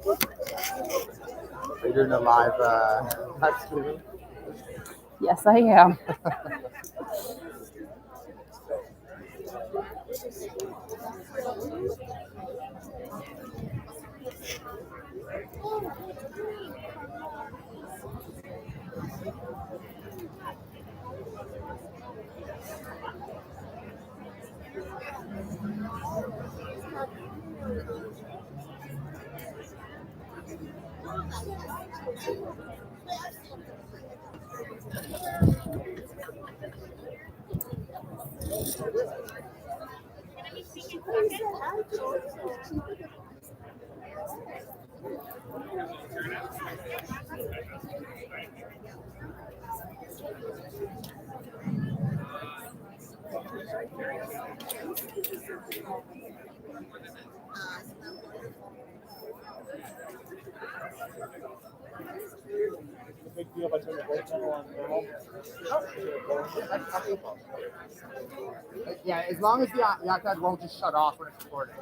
Are you doing a live live streaming? Yes, I am. Big deal by turning the brake channel on now. Yeah, as long as the iPad won't just shut off when it's recording.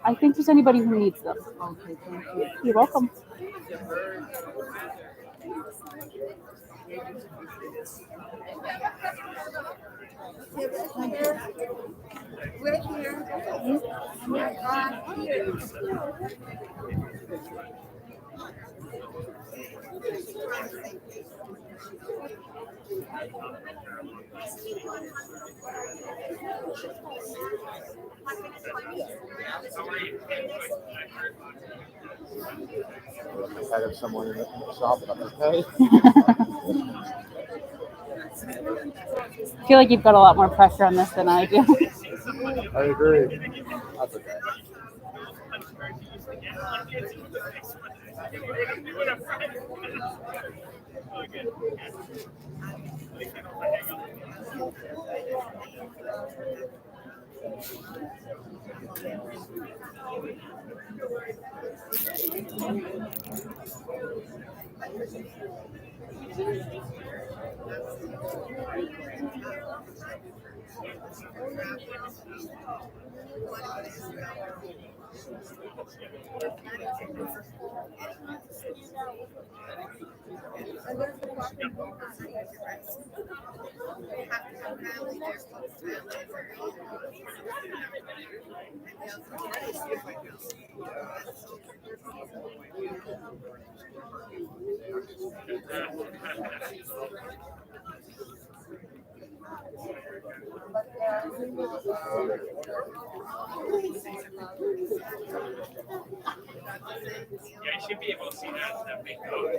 I think there's anybody who needs them. Okay, thank you. You're welcome. I have someone in the shop, but that's okay. I feel like you've got a lot more pressure on this than I do. I agree. That's okay. Yeah, you should be able to see that big code.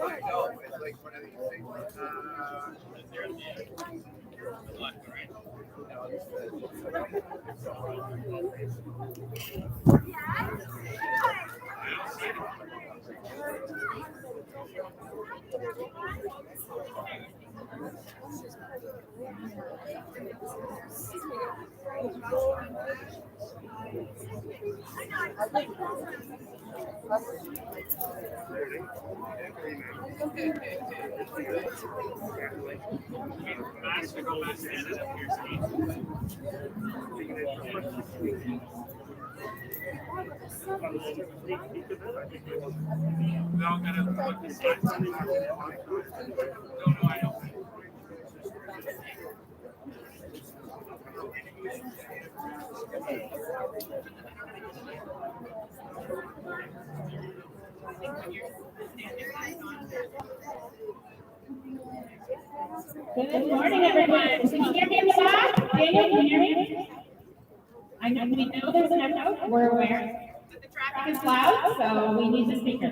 Good morning, everyone. Can you hear me in the back? Daniel, can you hear me? I know we know there's an echo. We're aware that the traffic is loud, so we need the speaker.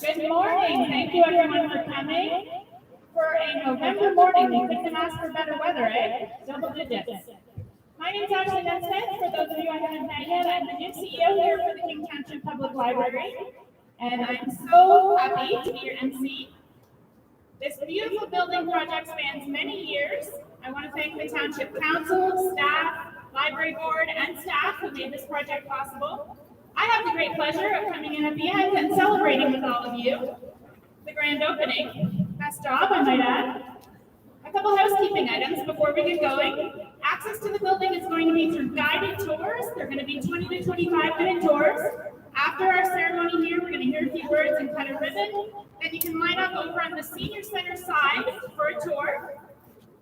Good morning. Thank you everyone for coming. For a November morning, we couldn't ask for better weather, eh? Double digits. My name's Ashley Nesmith. For those of you I haven't met yet, I'm the new CEO here for the King Township Public Library, and I'm so happy to be your MC. This beautiful building project spans many years. I want to thank the Township Council, staff, Library Board, and staff who made this project possible. I have the great pleasure of coming in at the end and celebrating with all of you the grand opening. Best job, I might add. A couple housekeeping items before we get going. Access to the building is going to be through guided tours. They're going to be 20 to 25-minute tours. After our ceremony here, we're going to hear a few words and cut a ribbon. Then you can line up over on the senior center side for a tour.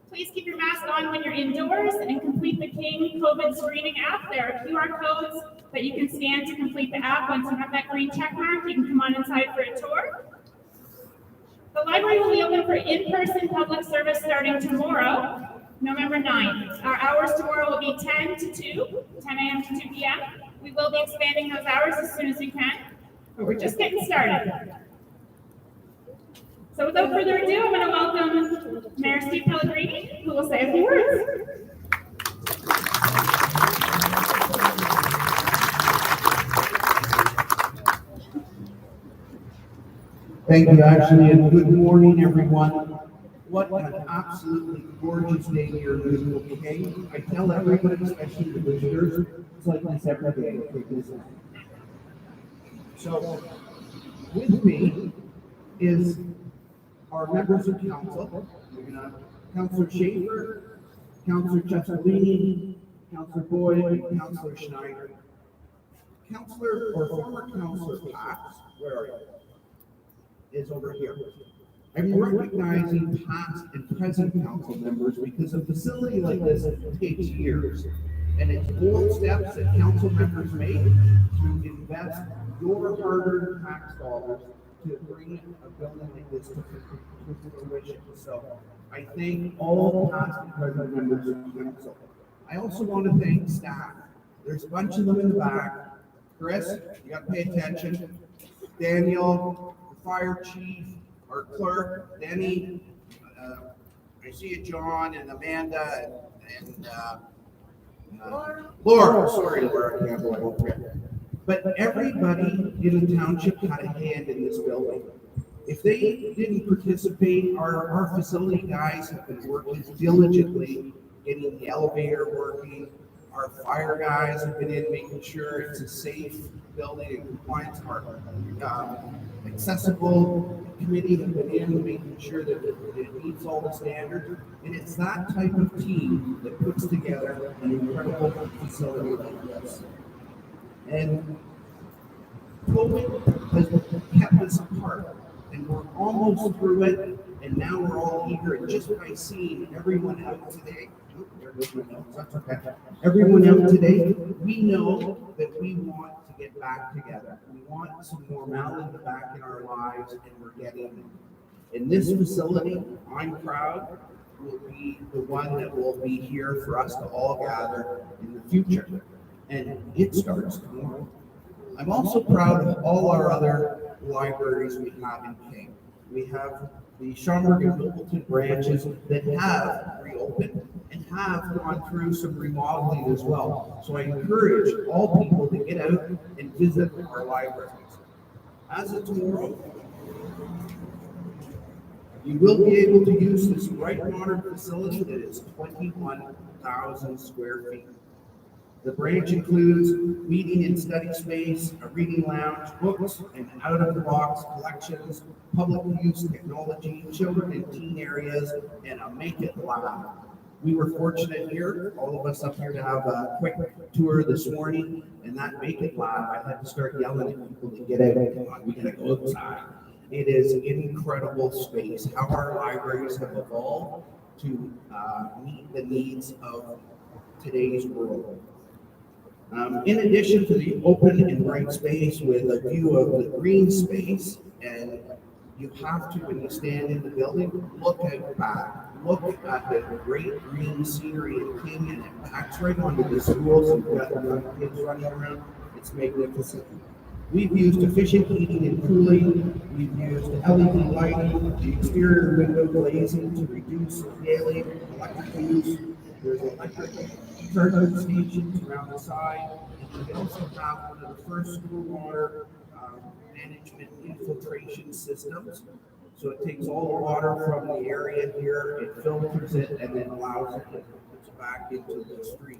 Please keep your mask on when you're indoors and complete the King COVID screening app. There are QR codes that you can scan to complete the app. Once you have that green check mark, you can come on inside for a tour. The library will be open for in-person public service starting tomorrow, November 9th. Our hours tomorrow will be 10 to 2, 10 a.m. to 2 p.m. We will be expanding those hours as soon as we can, but we're just getting started. So without further ado, I'm going to welcome Mayor Steve Pellegrini, who will say a few words. Thank you, Ashley, and good morning, everyone. What an absolutely gorgeous day here in beautiful King. I tell everyone, especially the visitors, it's like this every day. So, with me is our members of council. We're gonna Councillor Schaefer, Councillor Cesarlini, Councillor Boyd, and Councillor Schneider. Councillor or former Councillor Pax, where are you? Is over here. I'm recognizing past and present council members because a facility like this takes years. And it's bold steps that council members make to invest your hard-earned tax dollars to bring a building like this to fruition. So I thank all past and present members of council. I also want to thank staff. There's a bunch of them in the back. Chris, you got to pay attention. Daniel, the fire chief, our clerk, Denny, I see you, John, and Amanda, and Laura, sorry, Laura, I can't believe I forget. But everybody in the township had a hand in this building. If they didn't participate, our facility guys have been working diligently, getting the elevator working. Our fire guys have been in making sure it's a safe building and compliance. Our accessible committee have been in making sure that it meets all the standards. And it's that type of team that puts together an incredible facility like this. And COVID has kept us apart, and we're almost through it, and now we're all eager. And just by seeing everyone out today, everyone out today, we know that we want to get back together. We want some normality back in our lives, and we're getting it. In this facility, I'm proud, will be the one that will be here for us to all gather in the future. And it starts tomorrow. I'm also proud of all our other libraries we have in King. We have the Schaumburg and Littleton branches that have reopened and have gone through some remodeling as well. So I encourage all people to get out and visit our libraries. As of tomorrow, you will be able to use this bright modern facility that is 21,000 square feet. The branch includes meeting and study space, a reading lounge, books, and out-of-the-box collections, public use technology, children and teen areas, and a Make It lab. We were fortunate here, all of us up here, to have a quick tour this morning, and that Make It lab, I had to start yelling at people to get out. Come on, we gotta go outside. It is an incredible space, how our libraries have evolved to meet the needs of today's world. In addition to the open and bright space with a view of the green space and You have to, when you stand in the building, look out back. Look at the great green scenery in King, and it backs right onto the schools and you've got the young kids running around. It's magnificent. We've used efficient heating and cooling. We've used LED lighting, the exterior window glazing to reduce daily electric use. There's electric charging stations around the side. And we also have one of the first stormwater management infiltration systems. So it takes all the water from the area here, it filters it, and then allows it to put back into the stream.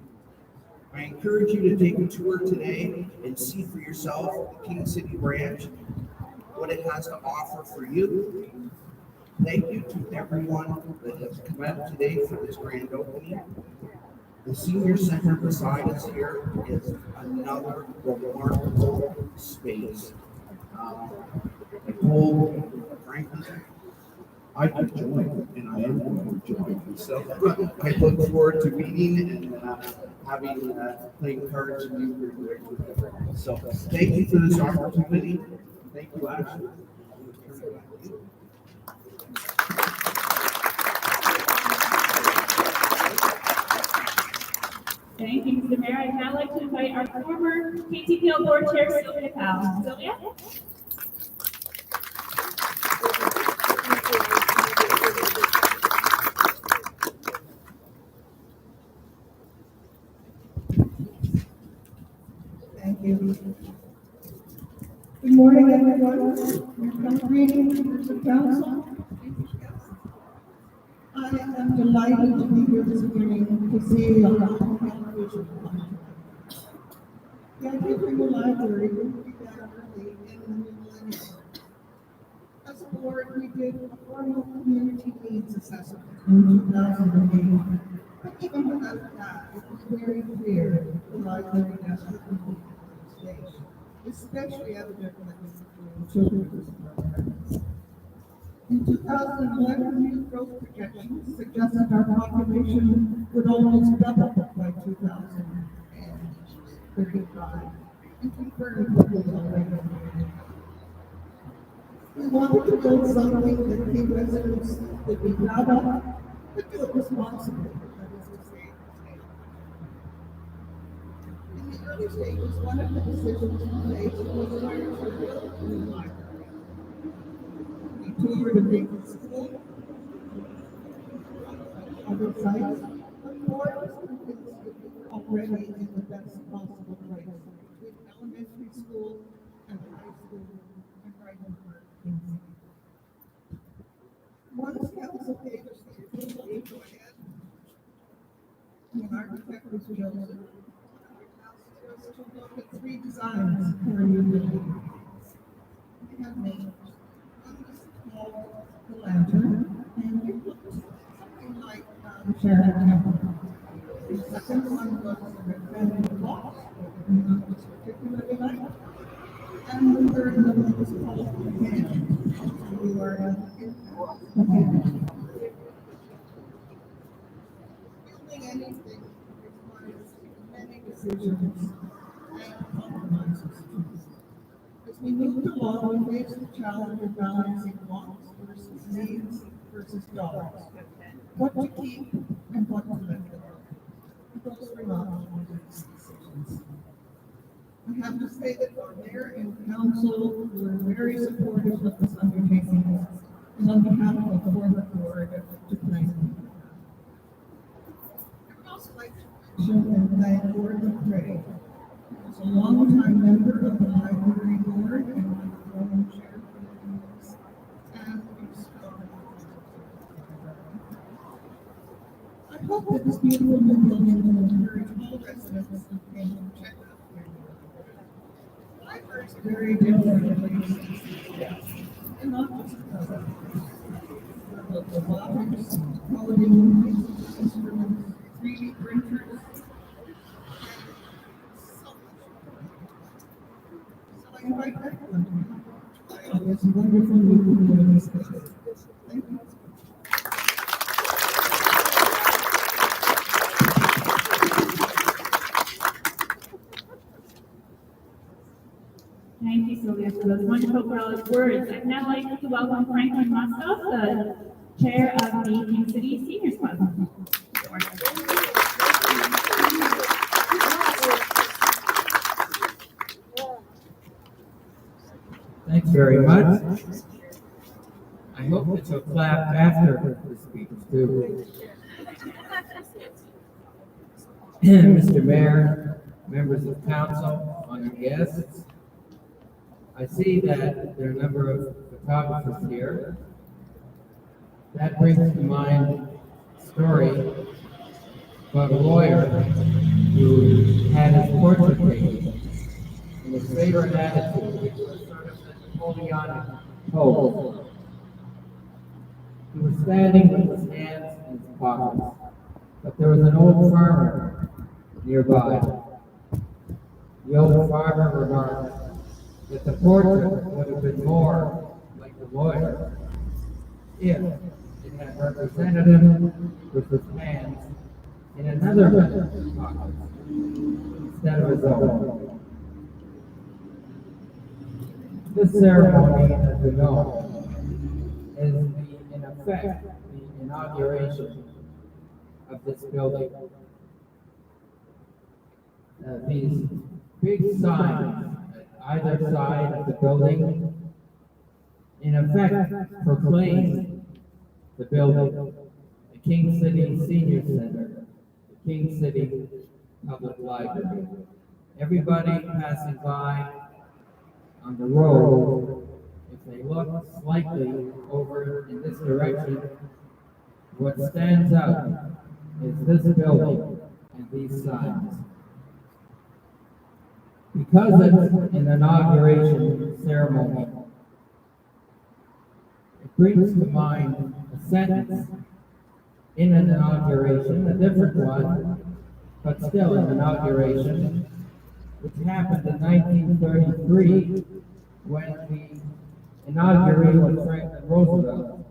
I encourage you to take a tour today and see for yourself the King City Branch, what it has to offer for you. Thank you to everyone that has come out today for this grand opening. The senior center beside us here is another remarkable space. Nicole, frankly, I could join, and I am going to join. So I look forward to meeting and having playing cards and you very great. So thank you for this opportunity. Thank you, Ashley. Thank you, Mr. Mayor. I'd now like to invite our former KTPL Board Chair, Sylvia Powell. Sylvia? Thank you. Good morning, everyone. Greetings, members of council. I am delighted to be here this morning to see a television. The idea for the library began early in the new millennium. As a board, we did a formal community needs assessment in 2008. But even without that, it was very clear the library desperately needed space, especially evidently in children's programs. In 2011, new growth projections suggested our population would almost double by 2035, and confirmed what was already known. We wanted to build something that King residents would be proud of, but do it responsibly. In the early stages, one of the decisions we made was where to build a new library. We toured a vacant school, other sites, but the board was convinced that we were already in the best possible place between elementary school and high school and right in front of King City. Once council gave us the approval to go ahead, when architect was chosen, to look at 3 designs for a new building. We have names. One was called the Lantern, and it looked something like Sheraton Temple. The second one was the rectangular box, that we not was particularly like. And the third one was called the Hand. We were in the Hand. Building anything requires many decisions and compromises. As we moved along, we faced the challenge of balancing wants versus needs versus dollars. What to keep and what to let go. Those were not easy decisions. I have to say that our mayor and council were very supportive of this undertaking, and on behalf of the former board, to thank them. I would also like to mention and thank Gordon Gray, who was a longtime member of the library board and my former chair for the years, and a strong I hope that this beautiful new building will encourage all residents to come and check out their new library. It's very different places, and not just the robotics, coding, instruments, 3D printers. So I invite everyone to try out this wonderful new community space. Thank you. Thank you, Sylvia, for those wonderful words. I'd now like to welcome Franklin Moskoff, the chair of the King City Seniors Club. Thanks very much. I hope that you'll clap after the speech too. Mr. Mayor, members of council, honored guests. I see that there are a number of photographers here. That brings to mind a story about a lawyer who had his portrait taken in his favorite attitude, which was sort of the Napoleonic pose. He was standing with his hands in his pockets, but there was an old farmer nearby. The old farmer remarked that the portrait would have been more like the lawyer if it had represented him with his hands in another man's pocket instead of his own. This ceremony, as we know, is in effect the inauguration of this building. These big signs at either side of the building, in effect, proclaim the building, the King City Senior Center, the King City Public Library. Everybody passing by on the road, if they look slightly over in this direction, what stands out is this building and these signs. Because it's an inauguration ceremony, it brings to mind a sentence in an inauguration, a different one, but still an inauguration, which happened in 1933 when the inauguration of Franklin Roosevelt,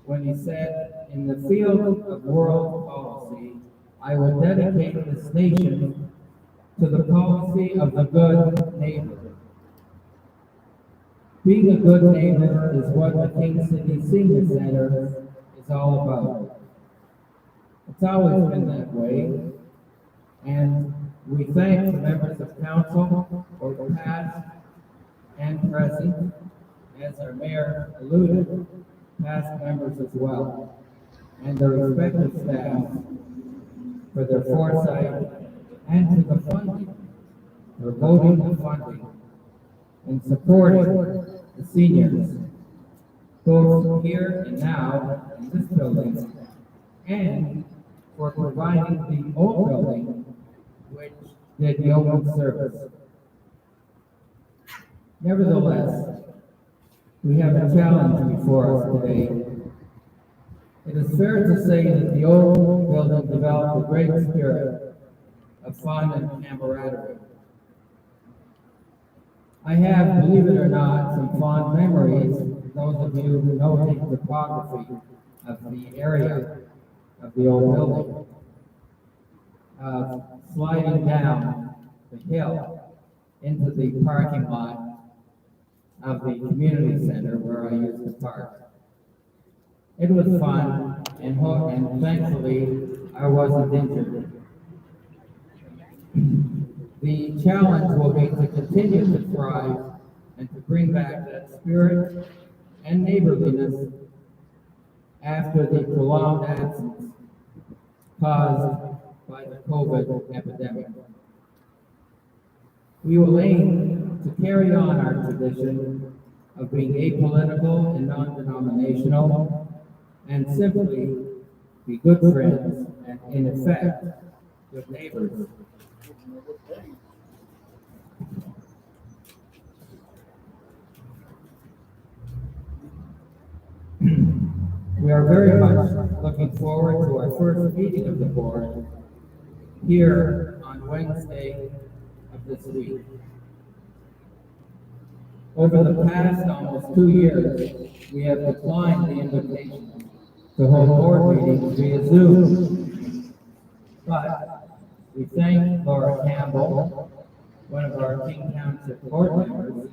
when he said, "In the field of world policy, I will dedicate this nation to the policy of the good neighbor." Being a good neighbor is what the King City Senior Center is all about. It's always been that way, and we thank the members of council, both past and present, as our mayor alluded, past members as well, and their respective staff for their foresight and to the funding, for voting the funding and supporting the seniors, both here and now in this building, and for providing the old building, which did yeoman service. Nevertheless, we have a challenge before us today. It is fair to say that the old building developed a great spirit of fun and camaraderie. I have, believe it or not, some fond memories, those of you who know the topography of the area of the old building, sliding down the hill into the parking lot of the community center where I used to park. It was fun, and thankfully, I wasn't injured. The challenge will be to continue to thrive and to bring back that spirit and neighborliness after the prolonged absence caused by the COVID epidemic. We will aim to carry on our tradition of being apolitical and non-denominational, and simply be good friends and, in effect, good neighbors. We are very much looking forward to our first meeting of the board here on Wednesday of this week. Over the past almost 2 years, we have declined the invitation to hold board meetings via Zoom. But we thank Laura Campbell one of our King Township board members,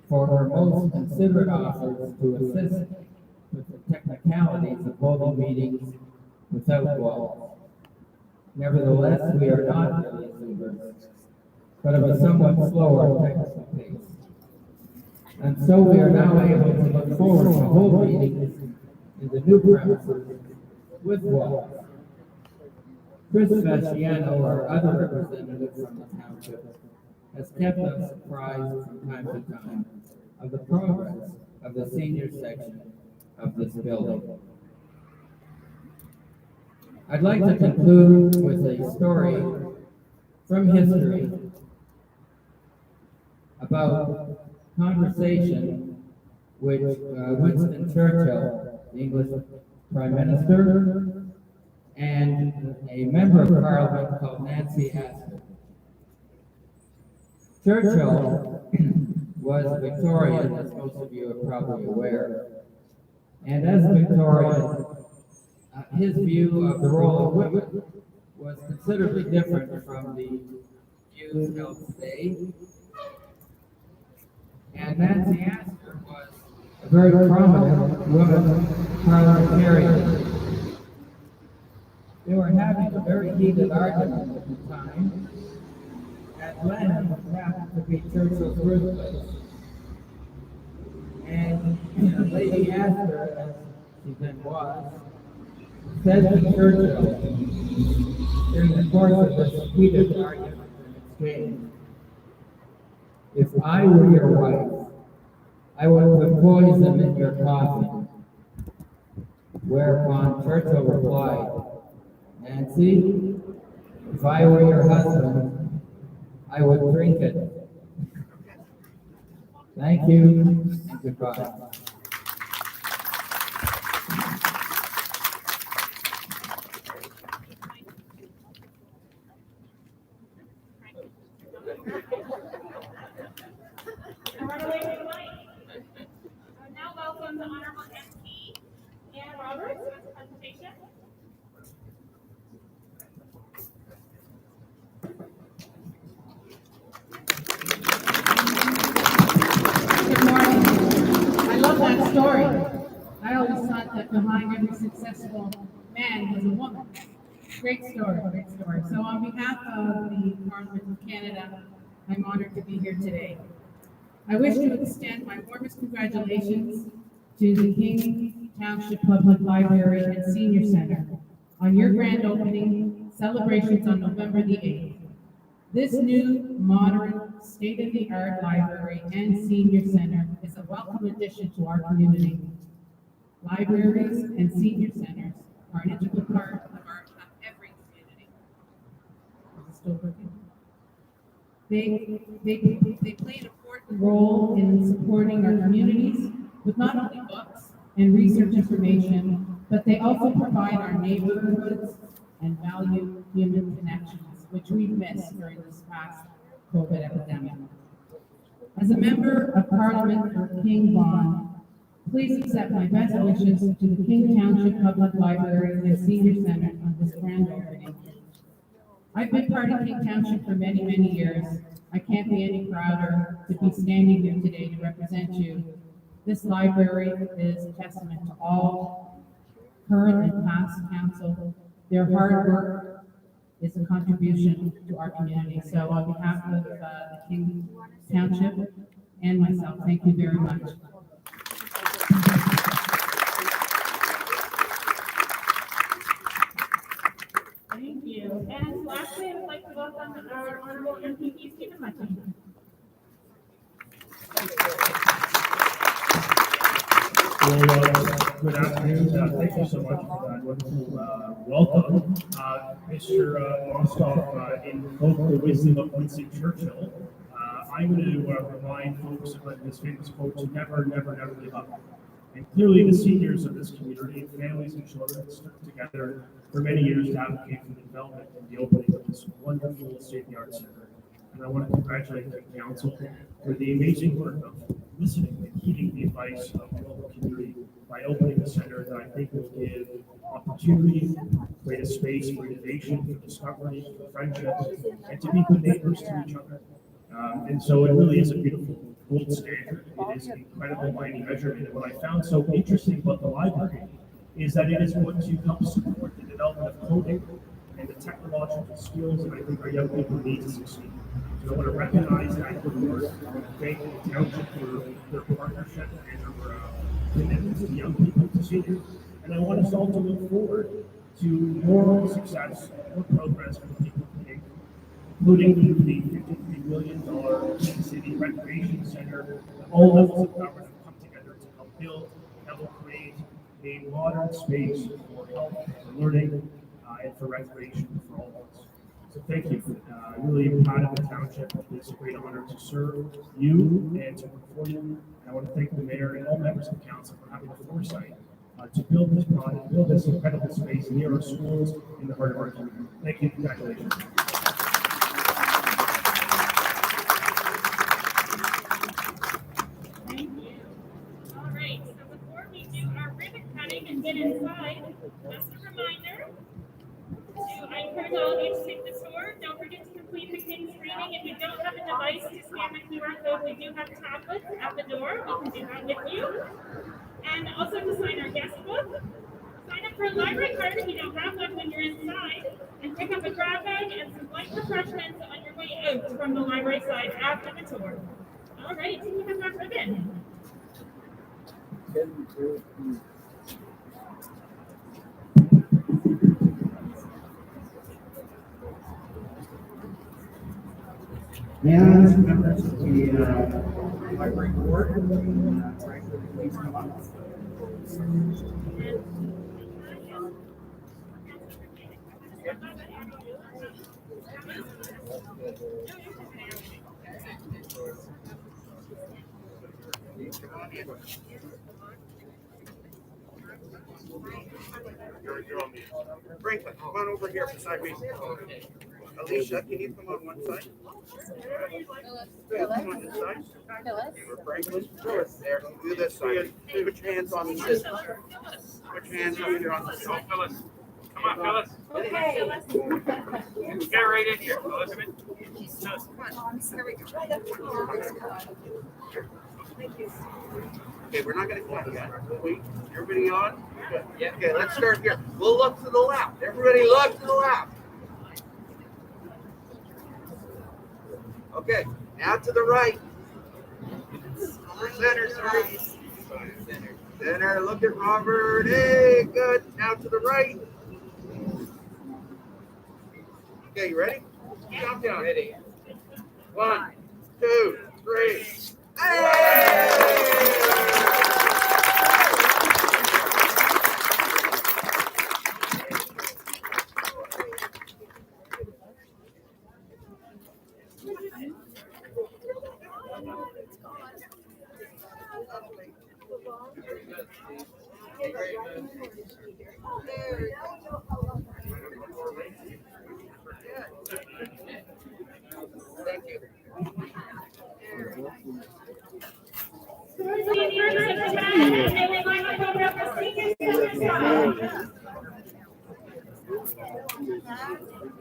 for her most considerate offers to assist with the technicalities of holding meetings without walls. Nevertheless, we are not really Zoomers, but of a somewhat slower technical pace. And so we are now able to look forward to hold meetings in the new premises with walls. Chris Fasciano, our other representative from the township, has kept us apprised from time to time of the progress of the senior section of this building. I'd like to conclude with a story from history about conversation which Winston Churchill, the English Prime Minister, and a member of Parliament called Nancy Astor. Churchill was Victorian, as most of you are probably aware, and as Victorian, his view of the role of women was considerably different from the views held today. And Nancy Astor was a very prominent woman parliamentarian. They were having a very heated argument at the time, at London happened to be Churchill's birthplace. And Lady Astor, as she then was, said to Churchill during the course of this heated argument and exchange, "If I were your wife, I would put poison in your coffee." Whereupon Churchill replied, "Nancy, if I were your husband, I would drink it." Thank you and goodbye. And run away with the mic. Now welcome the Honorable MP, Ann Roberts, with the presentation. Good morning. I love that story. I always thought that behind every successful man was a woman. Great story, great story. So on behalf of the Parliament of Canada, I'm honored to be here today. I wish to extend my warmest congratulations to the King Township Public Library and Senior Center on your grand opening celebrations on November the 8th. This new, modern, state-of-the-art library and senior center is a welcome addition to our community. Libraries and senior centers are an integral part of every community. Is it still working? They play an important role in supporting our communities with not only books and research information, but they also provide our neighborhoods and value human connections, which we've missed during this past COVID epidemic. As a member of Parliament for King Vaughan, please accept my best wishes to the King Township Public Library and Senior Center on this grand opening. I've been part of King Township for many, many years. I can't be any prouder to be standing here today to represent you. This library is a testament to all current and past council. Their hard work is a contribution to our community. So on behalf of the King Township and myself, thank you very much. Thank you. And lastly, I would like to welcome our Honorable MP, Stephen Mutton. Well, good afternoon. Thank you so much for that wonderful welcome. Mr. Mostoff, in both the wisdom of Winston Churchill, I'm going to remind folks about this famous quote to never, never, never give up. And clearly the seniors of this community, families and children, stuck together for many years to advocate for the development and the opening of this wonderful state-of-the-art center. And I want to congratulate the council for the amazing work of listening and heeding the advice of the local community by opening the center that I think will give opportunity, create a space for innovation, for discovery, for friendship, and to be good neighbors to each other. And so it really is a beautiful gold standard. It is incredible by any measurement. And what I found so interesting about the library is that it is going to help support the development of coding and the technological skills that I think our young people need to succeed. So I want to recognize that good work, thank the township for their partnership and their commitment to young people, to seniors. And I want us all to look forward to more success, more progress for the people of King, including the $53 million King City Recreation Center. That all levels of government come together to help build, that will create a modern space for health, for learning, and for recreation for all of us. So thank you. Really proud of the township. It's a great honor to serve you and to work for you. And I want to thank the mayor and all members of council for having the foresight to build this project, build this incredible space near our schools in the heart of our community. Thank you. Congratulations. Thank you. All right, so before we do our ribbon cutting and get inside, just a reminder, I encourage all of you to take the tour. Don't forget to complete the King screening. If you don't have a device to scan the QR code, we do have tablets at the door. We can do that with you. And also to sign our guest book. Sign up for a library card if you don't have one when you're inside. And pick up a grab bag and some light refreshments on your way out from the library side after the tour. All right, so we have our ribbon. And members of the library board, Franklin, please come up. Franklin, come on over here beside me. Alicia, can you come on one side? Come on this side. For Franklin, there, do this side. Put your hands on the scissors. Put your hands up here on the scissors. Phyllis. Come on, Phyllis. Okay. Get right in here, Elizabeth. Okay, we're not gonna cut yet. Wait, everybody on? Good. Yeah. Okay, let's start here. We'll look to the left. Everybody look to the left. Okay, now to the right. Center, sorry. Center, look at Robert. Hey, good. Now to the right. Okay, you ready? Jump down. Ready. 1, 2, 3. Hey! Thank you. Seniors in the back, and they would like to open up the senior center side.